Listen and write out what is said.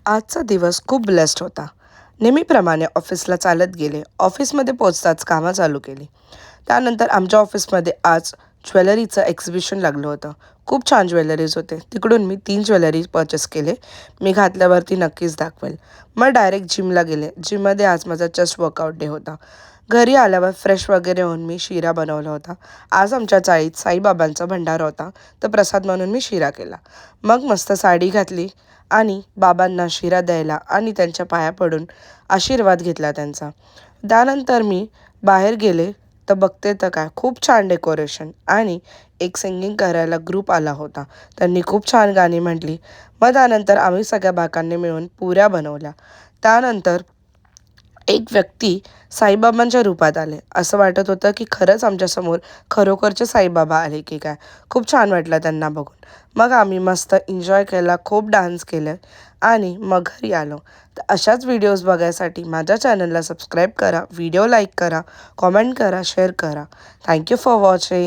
आजचा दिवस खूप ब्लेस्ड होता. नेहमीप्रमाणे ऑफिसला चालत गेले. ऑफिसमध्ये पोहोचताच कामं चालू केली. त्यानंतर आमच्या ऑफिसमध्ये आज ज्वेलरीचं एक्झिबिशन लागलं होतं. खूप छान ज्वेलरीज होते. तिकडून मी 3 ज्वेलरी पर्चेस केले. मी घातल्यावरती नक्कीच दाखवेल. मग डायरेक्ट जिमला गेले. जिममध्ये आज माझा चेस्ट वर्कआउट डे होता. घरी आल्यावर फ्रेश वगैरे होऊन मी शिरा बनवला होता. आज आमच्या चाळीत साईबाबांचा भंडारा होता, तर प्रसाद म्हणून मी शिरा केला. मग मस्त साडी घातली आणि बाबांना शिरा द्यायला आणि त्यांच्या पाया पडून आशीर्वाद घेतला त्यांचा. त्यानंतर मी बाहेर गेले तर बघते तर काय खूप छान डेकोरेशन आणि एक सिंगिंग करायला ग्रुप आला होता. त्यांनी खूप छान गाणी म्हटली. मग त्यानंतर आम्ही सगळ्या बायकांनी मिळून पुऱ्या बनवल्या. त्यानंतर एक व्यक्ती साईबाबांच्या रूपात आले. असं वाटत होतं की खरंच आमच्यासमोर खरोखरचे साईबाबा आले की काय. खूप छान वाटलं त्यांना बघून. मग आम्ही मस्त एन्जॉय केला, खूप डान्स केले आणि मग घरी आलो. तर अशाच व्हिडिओज बघायसाठी माझ्या चॅनलला सबस्क्राईब करा, व्हिडिओ लाईक करा, कॉमेंट करा, शेअर करा. Thank you for watching.